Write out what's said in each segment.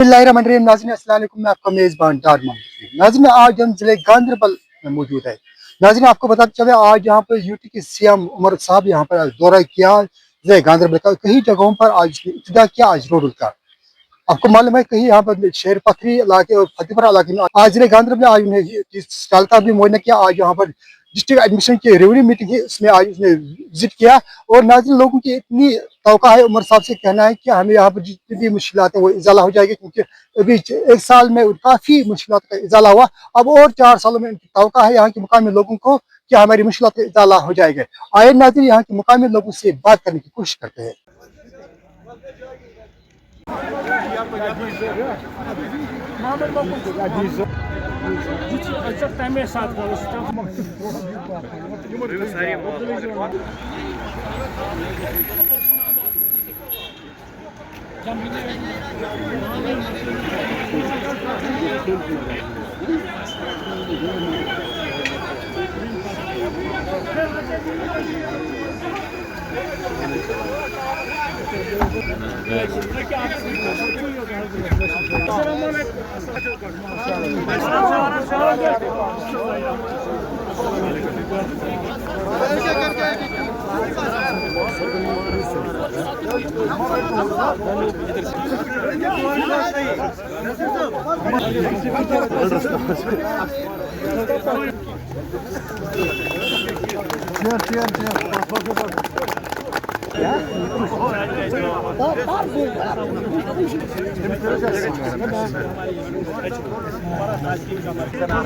नाज़रीन अस्सलाम वालेकुम, मैं आपका मेज़बान डार मोहम्मद। नाज़रीन आज हम जिले गांधरबल में मौजूद है। नाज़रीन आपको बताते चले आज यहाँ पर यूटी के सीएम उमर साहब यहाँ पर दौरा किया जिले गांधरबल का। कई जगहों पर आज इब्तिदा किया आज रोड का। आपको मालूम है कहीं यहाँ पर शेर पथरी इलाके और फतेहपुरा इलाके में आज जिले गांधरबल आज उन्हें स्टाल का भी मुआयना किया। आज यहाँ पर डिस्ट्रिक्ट एडमिशन की रिव्यू मीटिंग है, उसमें आज उसने विजिट किया और नाज़रीन लोगों की इतनी तवक्का है, उमर साहब से कहना है कि हमें यहाँ पर जितनी भी मुश्किलात है वो इजाला हो जाएगी, क्योंकि अभी एक साल में काफ़ी मुश्किलात का इजाला हुआ। अब और 4 सालों में इनकी तवक्का है यहाँ के मुकामी लोगों को कि हमारी मुश्किलात का इजाला हो जाएगा। आए नाज़रीन यहाँ के मुकामी लोगों से बात करने की कोशिश करते हैं।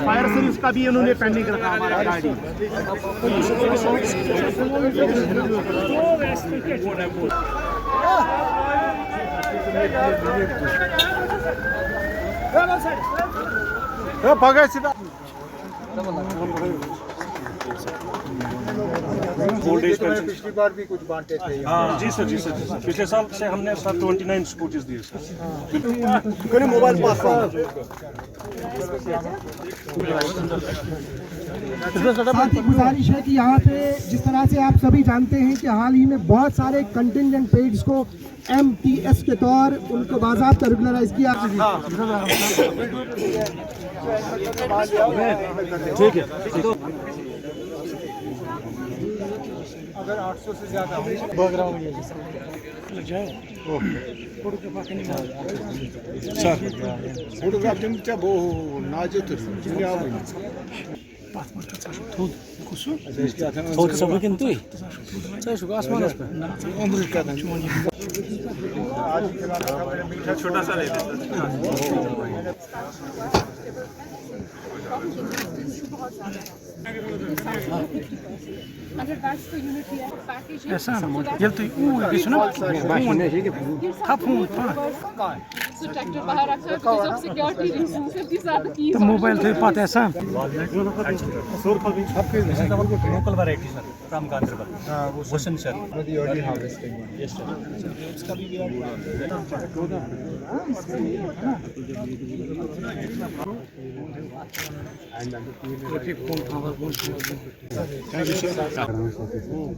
फायर सर्विस का भी इन्होंने पेंडिंग रखा हमारा गाड़ी। पिछली बार भी कुछ बांटे थे। हाँ जी सर, जी सर, जी सर। पिछले साल से हमने सर 29 स्कूटीज दिए सर। मोबाइल पास गुजारिश है कि यहाँ पे जिस तरह से आप सभी जानते हैं कि हाल ही में बहुत सारे कंटिंजेंट पेड्स को MTS के तौर उनको बाज़ाब्ता रेगुलराइज किया। ठीक है, अगर 800 से ज्यादा फोटोग्राफ छोटा सा ले मोबाइल थे पाते ऐसा local variety sir from Ganderbal वसन सर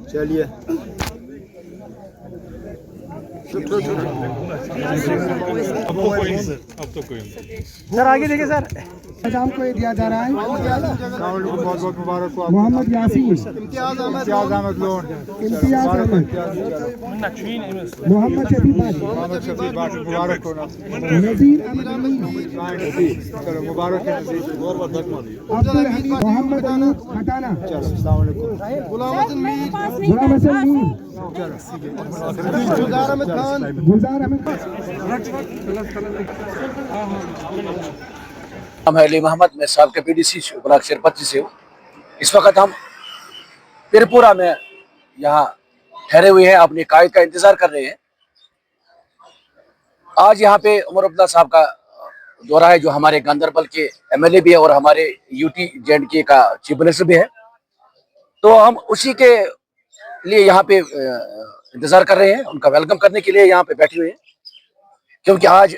चलिए अब तो कोई सर आगे देखिए सर निजाम को ये दिया जा रहा है। बहुत बहुत मुबारक हो। मोहम्मद यासीन, इम्तियाज अहमद लोन, इम्तियाज अहमद, मोहम्मद शफी बारी, मुबारक हो। नजीर अहमद, चलो मुबारक है नजीर। अब्दुल हमीद, मोहम्मद अनूप खटाना, अस्सलाम वालेकुम। गुलाम हसन मीर, गुलजार अहमद खान, गुलजार अहमद खान। नाम है अली मोहम्मद, मैं साबिक़ PDC ब्लॉक शेरपत्री से हूँ। इस वक्त हम पिरपुरा में यहाँ ठहरे हुए हैं, अपने कायद का इंतजार कर रहे हैं। आज यहाँ पे उमर अब्दुल्ला साहब का दौरा है, जो हमारे गांधरबल के MLA भी है और हमारे UT J&K का चीफ मिनिस्टर भी है। तो हम उसी के लिए यहाँ पे इंतजार कर रहे हैं, उनका वेलकम करने के लिए यहाँ पे बैठे हुए हैं, क्योंकि आज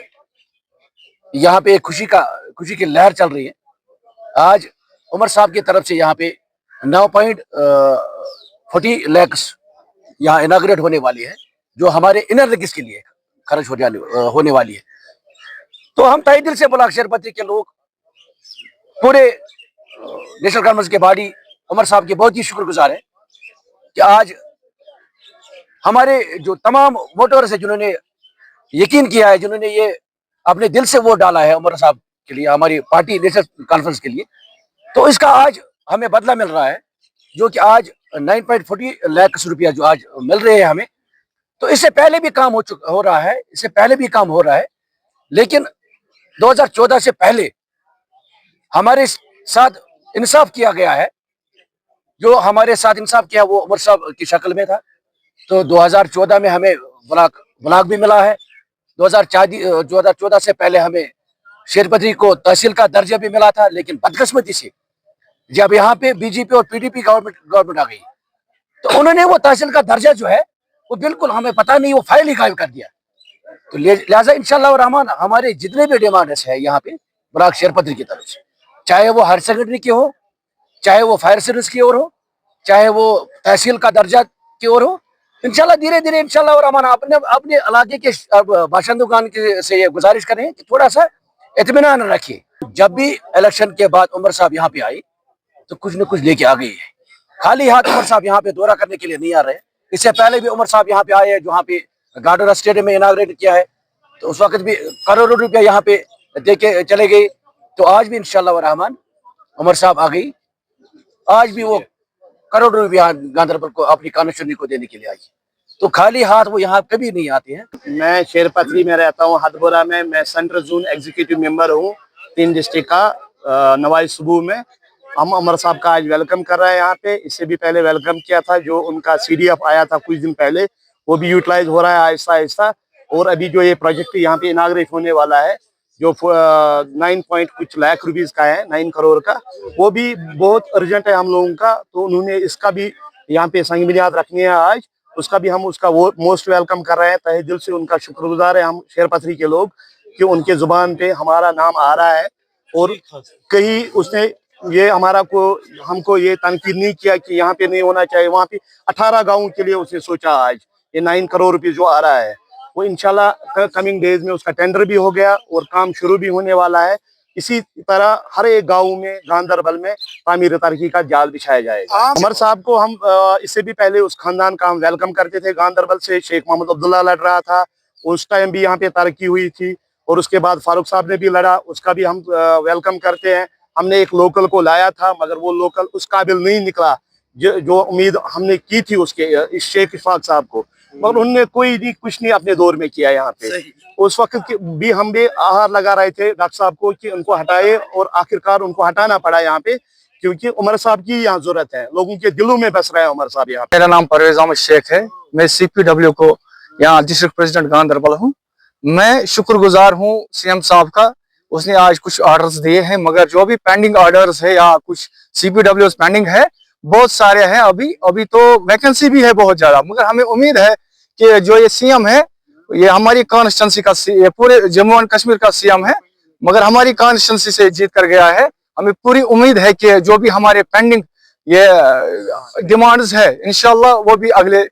यहाँ पे खुशी की लहर चल रही है। आज उमर साहब की तरफ से यहाँ पे 9.40 लाख यहाँ इनाग्रेट होने वाली है, जो हमारे इनर लिंकेज के लिए खर्च होने वाली है। तो हम तहे दिल से ब्लॉक शेरपत्री के लोग पूरे नेशनल कॉन्फ्रेंस के बॉडी उमर साहब के बहुत ही शुक्रगुजार है कि आज हमारे जो तमाम वोटर्स है जिन्होंने यकीन किया है, जिन्होंने ये अपने दिल से वोट डाला है उमर साहब के लिए, हमारी पार्टी नेशनल कॉन्फ्रेंस के लिए, तो इसका आज हमें बदला मिल रहा है, जो कि आज 9.40 लाख रुपया जो आज मिल रहे हैं हमें। तो इससे पहले भी काम हो रहा है, इससे पहले भी काम हो रहा है, लेकिन 2014 से पहले हमारे साथ इंसाफ किया गया है। जो हमारे साथ इंसाफ किया वो उमर साहब की शक्ल में था। तो 2014 में हमें ब्लॉक भी मिला है। 2014 से पहले हमें शेरपत्री को तहसील का दर्जा भी मिला था, लेकिन बदकिस्मती से जब यहाँ पे बीजेपी और पीडीपी गवर्नमेंट आ गई तो उन्होंने वो तहसील का दर्जा जो है वो बिल्कुल हमें पता नहीं, वो फाइल ही गायब कर दिया। तो लिहाजा इंशाअल्लाह रहमान हमारे जितने भी डिमांड्स है यहाँ पे ब्लॉक शेरपत्री की तरफ से, चाहे वो हायर सेकेंडरी की हो, चाहे वो फायर सर्विस की ओर हो, चाहे वो तहसील का दर्जा की ओर हो, इंशाल्लाह धीरे धीरे इंशाल्लाह रहमान अपने इलाके के बाशिंदों से ये गुजारिश करें कि थोड़ा सा इत्मीनान रखिए। जब भी इलेक्शन के बाद उमर साहब यहाँ पे आए तो कुछ न कुछ लेके आ गई है। खाली हाथ उमर साहब यहाँ पे दौरा करने के लिए नहीं आ रहे। इससे पहले भी उमर साहब यहाँ पे आए हैं, जहाँ पे गार्डन स्टेडियम में इनाग्रेट किया है, तो उस वक्त भी करोड़ों रुपया यहाँ पे दे के चले गए। तो आज भी इंशाल्लाह रहमान उमर साहब आ गई, आज भी वो करोड़ों रुपया गांधरबल को अपनी कॉन्स्टिट्यूंसी को देने के लिए आई। तो खाली हाथ वो यहाँ कभी नहीं आते हैं। मैं शेरपत्री में रहता हूँ, हथबोरा में। मैं सेंट्रल जोन एग्जीक्यूटिव मेंबर हूँ 3 डिस्ट्रिक्ट का, नवाई सुबह में। हम उमर साहब का आज वेलकम कर रहे हैं यहाँ पे। इससे भी पहले वेलकम किया था, जो उनका CDF आया था कुछ दिन पहले, वो भी यूटिलाइज हो रहा है आहिस्ता आहिस्ता। और अभी जो ये प्रोजेक्ट यहाँ पे इनाग्रेट होने वाला है, जो 9 पॉइंट कुछ लाख रुपीस का है, 9 करोड़ का, वो भी बहुत अर्जेंट है हम लोगों का। तो उन्होंने इसका भी यहाँ पे संग बुनियाद रखनी है आज, उसका भी हम उसका वो मोस्ट वेलकम कर रहे हैं। तहे दिल से उनका शुक्रगुजार है हम शेरपत्री के लोग कि उनके जुबान पे हमारा नाम आ रहा है। और कहीं उसने ये हमको ये तनकीद नहीं किया कि यहाँ पे नहीं होना चाहिए। वहाँ पे 18 गाँव के लिए उसने सोचा। आज ये 9 करोड़ रुपये जो आ रहा है वो इंशाल्लाह कमिंग डेज में उसका टेंडर भी हो गया और काम शुरू भी होने वाला है। इसी तरह हर एक गांव में गांधरबल में तामीर तरक्की का जाल बिछाया जाएगा। उमर साहब को हम इससे भी पहले उस खानदान का हम वेलकम करते थे। गांधरबल से शेख मोहम्मद अब्दुल्ला लड़ रहा था, उस टाइम भी यहाँ पे तरक्की हुई थी। और उसके बाद फारूक साहब ने भी लड़ा, उसका भी हम वेलकम करते हैं। हमने एक लोकल को लाया था, मगर वो लोकल उस काबिल नहीं निकला जो उम्मीद हमने की थी उसके, इस शेख इशफाक साहब को। मगर उन्होंने कुछ नहीं अपने दौर में किया यहाँ पे। उस वक्त भी हम भी आहार लगा रहे थे डॉक्टर साहब को कि उनको हटाए, और आखिरकार उनको हटाना पड़ा यहाँ पे, क्योंकि उमर साहब की यहाँ जरूरत है। लोगों के दिलों में बस रहे हैं उमर साहब यहाँ पे। मेरा नाम परवेज अहमद शेख है। मैं CPW को यहाँ डिस्ट्रिक्ट प्रेसिडेंट गांधरबल हूँ। मैं शुक्रगुजार हूँ CM साहब का, उसने आज कुछ ऑर्डर्स दिए हैं, मगर जो भी पेंडिंग ऑर्डर्स है या कुछ CPWs पेंडिंग है, बहुत सारे हैं। अभी तो वैकेंसी भी है बहुत ज्यादा, मगर हमें उम्मीद है कि जो ये CM है, ये हमारी कॉन्स्टिट्यूंसी का, ये पूरे जम्मू एंड कश्मीर का CM है, मगर हमारी कॉन्स्टिट्यूंसी से जीत कर गया है। हमें पूरी उम्मीद है कि जो भी हमारे पेंडिंग ये डिमांड्स है, इंशाल्लाह वो भी अगले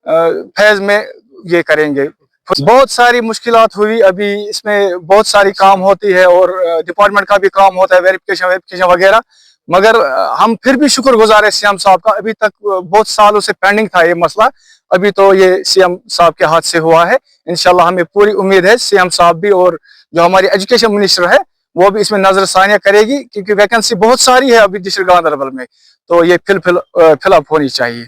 फेज में ये करेंगे। बहुत सारी मुश्किलात हुई, अभी इसमें बहुत सारी काम होती है और डिपार्टमेंट का भी काम होता है, वेरिफिकेशन वगैरह, मगर हम फिर भी शुक्रगुजार है CM साहब का। अभी तक बहुत सालों से पेंडिंग था ये मसला, अभी तो ये CM साहब के हाथ से हुआ है। इंशाल्लाह हमें पूरी उम्मीद है CM साहब भी और जो हमारी एजुकेशन मिनिस्टर है वो भी इसमें नजरसानियां करेगी, क्योंकि वैकेंसी बहुत सारी है अभी डिस्ट्रिक्ट गांधरबल में, तो ये फिल अप होनी चाहिए।